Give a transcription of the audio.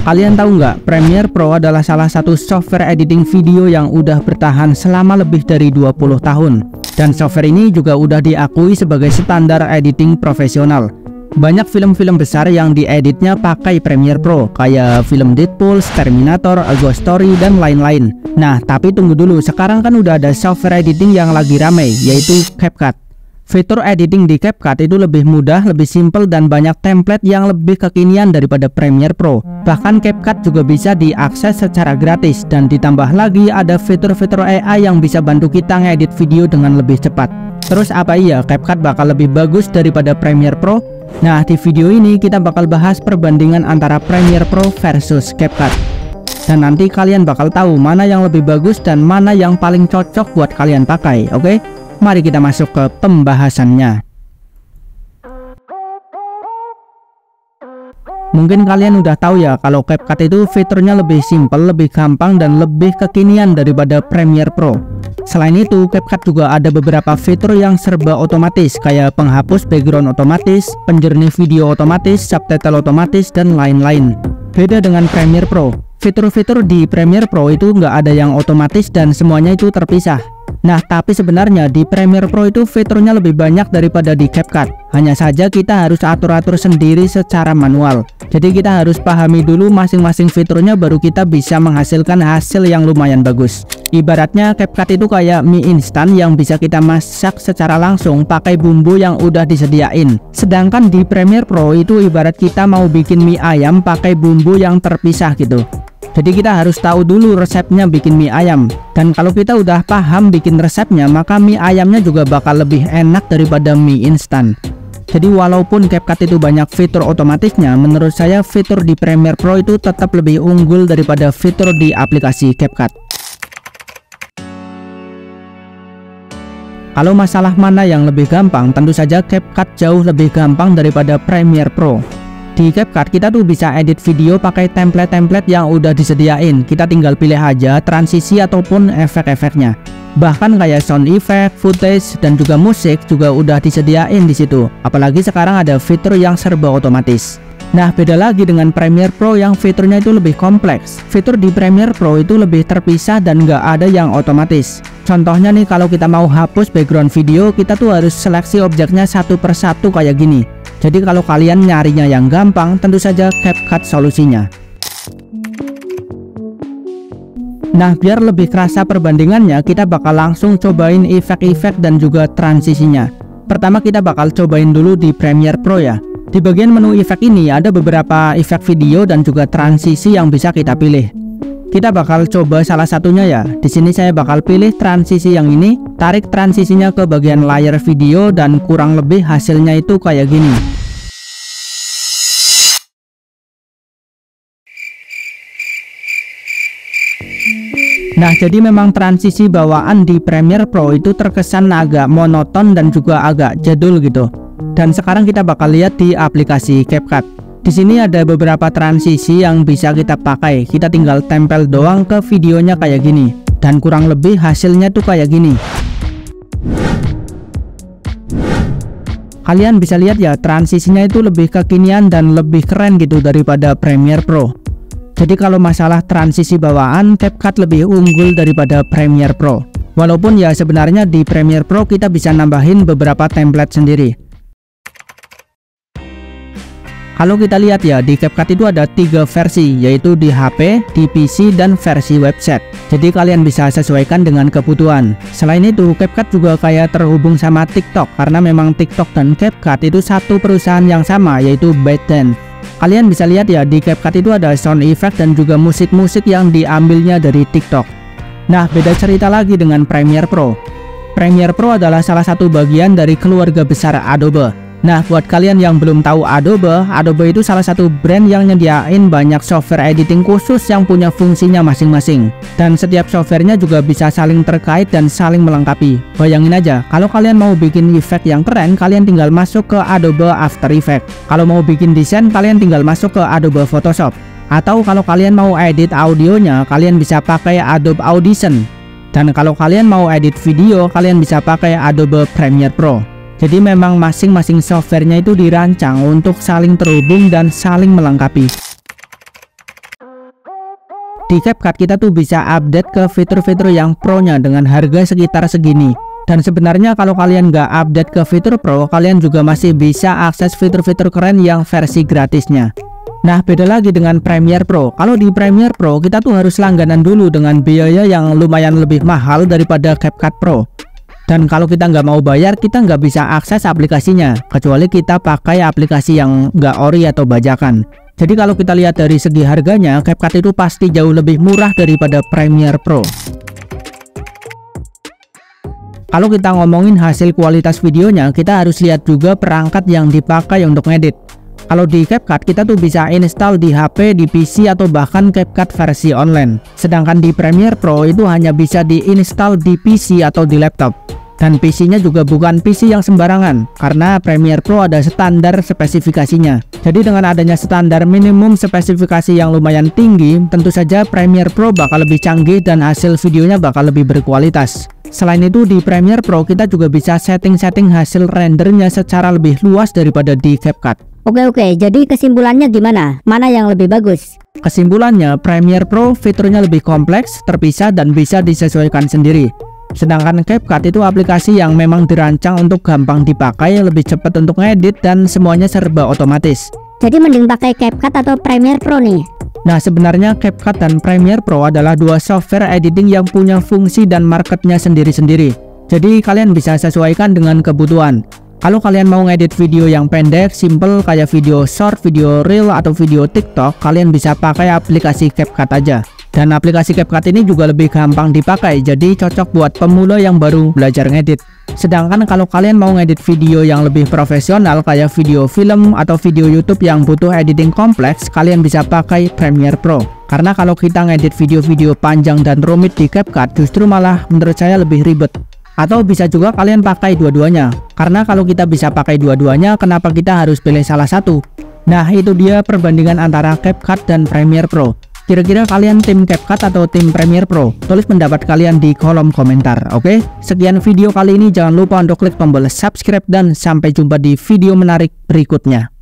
Kalian tahu nggak, Premiere Pro adalah salah satu software editing video yang udah bertahan selama lebih dari 20 tahun. Dan software ini juga udah diakui sebagai standar editing profesional. Banyak film-film besar yang dieditnya pakai Premiere Pro, kayak film Deadpool, Terminator, A Ghost Story, dan lain-lain. Nah, tapi tunggu dulu, sekarang kan udah ada software editing yang lagi rame, yaitu CapCut. Fitur editing di CapCut itu lebih mudah, lebih simple, dan banyak template yang lebih kekinian daripada Premiere Pro. Bahkan CapCut juga bisa diakses secara gratis, dan ditambah lagi ada fitur-fitur AI yang bisa bantu kita ngedit video dengan lebih cepat. Terus apa iya CapCut bakal lebih bagus daripada Premiere Pro? Nah, di video ini kita bakal bahas perbandingan antara Premiere Pro versus CapCut. Dan nanti kalian bakal tahu mana yang lebih bagus dan mana yang paling cocok buat kalian pakai, oke? Mari kita masuk ke pembahasannya. Mungkin kalian udah tahu ya kalau CapCut itu fiturnya lebih simple, lebih gampang, dan lebih kekinian daripada Premiere Pro. Selain itu, CapCut juga ada beberapa fitur yang serba otomatis, kayak penghapus background otomatis, penjernih video otomatis, subtitle otomatis, dan lain-lain. Beda dengan Premiere Pro, fitur-fitur di Premiere Pro itu nggak ada yang otomatis dan semuanya itu terpisah. Nah, tapi sebenarnya di Premiere Pro itu fiturnya lebih banyak daripada di CapCut. Hanya saja kita harus atur-atur sendiri secara manual. Jadi kita harus pahami dulu masing-masing fiturnya, baru kita bisa menghasilkan hasil yang lumayan bagus. Ibaratnya CapCut itu kayak mie instan yang bisa kita masak secara langsung pakai bumbu yang udah disediain. Sedangkan di Premiere Pro itu ibarat kita mau bikin mie ayam pakai bumbu yang terpisah gitu. Jadi kita harus tahu dulu resepnya bikin mie ayam. Dan kalau kita udah paham bikin resepnya, maka mie ayamnya juga bakal lebih enak daripada mie instan. Jadi walaupun CapCut itu banyak fitur otomatisnya, menurut saya fitur di Premiere Pro itu tetap lebih unggul daripada fitur di aplikasi CapCut. Kalau masalah mana yang lebih gampang, tentu saja CapCut jauh lebih gampang daripada Premiere Pro. Di CapCut kita tuh bisa edit video pakai template-template yang udah disediain. Kita tinggal pilih aja transisi ataupun efek-efeknya. Bahkan kayak sound effect, footage, dan juga musik juga udah disediain di situ. Apalagi sekarang ada fitur yang serba otomatis. Nah, beda lagi dengan Premiere Pro yang fiturnya itu lebih kompleks. Fitur di Premiere Pro itu lebih terpisah dan nggak ada yang otomatis. Contohnya nih, kalau kita mau hapus background video, kita tuh harus seleksi objeknya satu persatu kayak gini. Jadi kalau kalian nyarinya yang gampang, tentu saja CapCut solusinya. Nah, biar lebih kerasa perbandingannya, kita bakal langsung cobain efek-efek dan juga transisinya. Pertama kita bakal cobain dulu di Premiere Pro ya. Di bagian menu efek ini ada beberapa efek video dan juga transisi yang bisa kita pilih. Kita bakal coba salah satunya ya. Di sini saya bakal pilih transisi yang ini, tarik transisinya ke bagian layar video, dan kurang lebih hasilnya itu kayak gini. Nah, jadi memang transisi bawaan di Premiere Pro itu terkesan agak monoton dan juga agak jadul gitu. Dan sekarang kita bakal lihat di aplikasi CapCut. Di sini ada beberapa transisi yang bisa kita pakai. Kita tinggal tempel doang ke videonya kayak gini. Dan kurang lebih hasilnya tuh kayak gini. Kalian bisa lihat ya, transisinya itu lebih kekinian dan lebih keren gitu daripada Premiere Pro. Jadi kalau masalah transisi bawaan, CapCut lebih unggul daripada Premiere Pro. Walaupun ya sebenarnya di Premiere Pro kita bisa nambahin beberapa template sendiri. Kalau kita lihat ya, di CapCut itu ada 3 versi, yaitu di HP, di PC, dan versi website. Jadi kalian bisa sesuaikan dengan kebutuhan. Selain itu, CapCut juga kayak terhubung sama TikTok, karena memang TikTok dan CapCut itu satu perusahaan yang sama, yaitu ByteDance. Kalian bisa lihat ya, di CapCut itu ada sound effect dan juga musik-musik yang diambilnya dari TikTok. Nah, beda cerita lagi dengan Premiere Pro. Premiere Pro adalah salah satu bagian dari keluarga besar Adobe. Nah, buat kalian yang belum tahu Adobe itu salah satu brand yang nyediain banyak software editing khusus yang punya fungsinya masing-masing. Dan setiap softwarenya juga bisa saling terkait dan saling melengkapi. Bayangin aja, kalau kalian mau bikin efek yang keren, kalian tinggal masuk ke Adobe After Effects. Kalau mau bikin desain, kalian tinggal masuk ke Adobe Photoshop. Atau kalau kalian mau edit audionya, kalian bisa pakai Adobe Audition. Dan kalau kalian mau edit video, kalian bisa pakai Adobe Premiere Pro. Jadi memang masing-masing softwarenya itu dirancang untuk saling terhubung dan saling melengkapi. Di CapCut kita tuh bisa update ke fitur-fitur yang pro-nya dengan harga sekitar segini. Dan sebenarnya kalau kalian nggak update ke fitur pro, kalian juga masih bisa akses fitur-fitur keren yang versi gratisnya. Nah, beda lagi dengan Premiere Pro. Kalau di Premiere Pro kita tuh harus langganan dulu dengan biaya yang lumayan lebih mahal daripada CapCut Pro. Dan kalau kita nggak mau bayar, kita nggak bisa akses aplikasinya, kecuali kita pakai aplikasi yang nggak ori atau bajakan. Jadi kalau kita lihat dari segi harganya, CapCut itu pasti jauh lebih murah daripada Premiere Pro. Kalau kita ngomongin hasil kualitas videonya, kita harus lihat juga perangkat yang dipakai untuk ngedit. Kalau di CapCut kita tuh bisa install di HP, di PC, atau bahkan CapCut versi online. Sedangkan di Premiere Pro itu hanya bisa diinstal di PC atau di laptop. Dan PC-nya juga bukan PC yang sembarangan, karena Premiere Pro ada standar spesifikasinya. Jadi dengan adanya standar minimum spesifikasi yang lumayan tinggi, tentu saja Premiere Pro bakal lebih canggih dan hasil videonya bakal lebih berkualitas. Selain itu di Premiere Pro kita juga bisa setting-setting hasil rendernya secara lebih luas daripada di CapCut. Oke, jadi kesimpulannya gimana? Mana yang lebih bagus? Kesimpulannya, Premiere Pro fiturnya lebih kompleks, terpisah, dan bisa disesuaikan sendiri. Sedangkan CapCut itu aplikasi yang memang dirancang untuk gampang dipakai, lebih cepat untuk ngedit, dan semuanya serba otomatis. Jadi mending pakai CapCut atau Premiere Pro nih? Nah, sebenarnya CapCut dan Premiere Pro adalah dua software editing yang punya fungsi dan marketnya sendiri-sendiri. Jadi kalian bisa sesuaikan dengan kebutuhan. Kalau kalian mau ngedit video yang pendek, simple kayak video short, video reel, atau video TikTok, kalian bisa pakai aplikasi CapCut aja. Dan aplikasi CapCut ini juga lebih gampang dipakai, jadi cocok buat pemula yang baru belajar ngedit. Sedangkan kalau kalian mau ngedit video yang lebih profesional kayak video film atau video YouTube yang butuh editing kompleks, kalian bisa pakai Premiere Pro. Karena kalau kita ngedit video-video panjang dan rumit di CapCut, justru malah menurut saya lebih ribet. Atau bisa juga kalian pakai dua-duanya. Karena kalau kita bisa pakai dua-duanya, kenapa kita harus pilih salah satu? Nah, itu dia perbandingan antara CapCut dan Premiere Pro. Kira-kira kalian tim CapCut atau tim Premiere Pro? Tulis pendapat kalian di kolom komentar, oke? Sekian video kali ini, jangan lupa untuk klik tombol subscribe dan sampai jumpa di video menarik berikutnya.